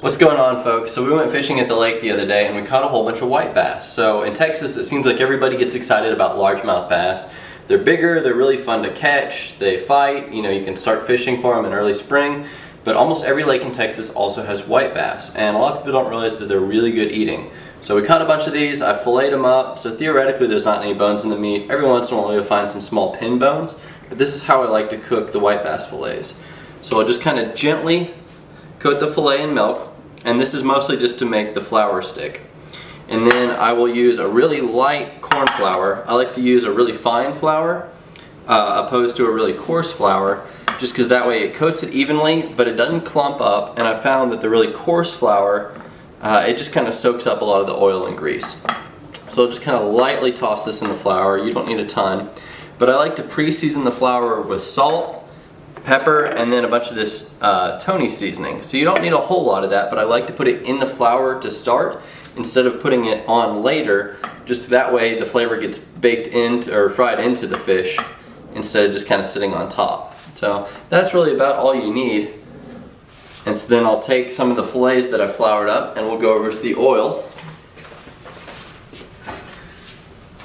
What's going on, folks? So we went fishing at the lake the other day and we caught a whole bunch of white bass. So in Texas it seems like everybody gets excited about largemouth bass. They're bigger, they're really fun to catch, they fight, you can start fishing for them in early spring. But almost every lake in Texas also has white bass, and a lot of people don't realize that they're really good eating. So we caught a bunch of these, I filleted them up, so theoretically there's not any bones in the meat. Every once in a while you'll find some small pin bones, but this is how I like to cook the white bass fillets. So I'll just kind of gently coat the fillet in milk, and this is mostly just to make the flour stick. And then I will use a really light corn flour. I like to use a really fine flour opposed to a really coarse flour, just because that way it coats it evenly, but it doesn't clump up. And I found that the really coarse flour, it just kind of soaks up a lot of the oil and grease. So I'll just kind of lightly toss this in the flour. You don't need a ton. But I like to pre-season the flour with salt, pepper, and then a bunch of this Tony seasoning. So you don't need a whole lot of that, but I like to put it in the flour to start instead of putting it on later. Just that way the flavor gets baked into or fried into the fish instead of just kind of sitting on top. So that's really about all you need. And so then I'll take some of the fillets that I floured up and we'll go over to the oil.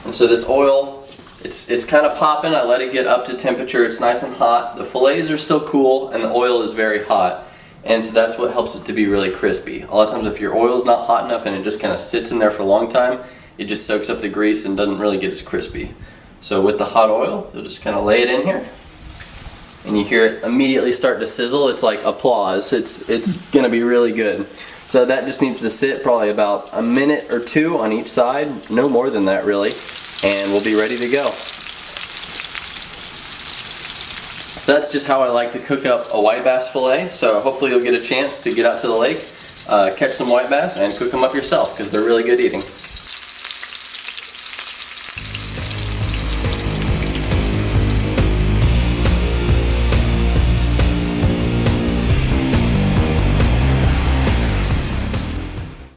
And so this oil, it's kind of popping. I let it get up to temperature. It's nice and hot. The fillets are still cool and the oil is very hot. And so that's what helps it to be really crispy. A lot of times if your oil is not hot enough and it just kind of sits in there for a long time, it just soaks up the grease and doesn't really get as crispy. So with the hot oil, you'll just kind of lay it in here. And you hear it immediately start to sizzle. It's like applause. It's going to be really good. So that just needs to sit probably about a minute or two on each side. No more than that really. And we'll be ready to go. So that's just how I like to cook up a white bass fillet. So hopefully you'll get a chance to get out to the lake, catch some white bass, and cook them up yourself because they're really good eating.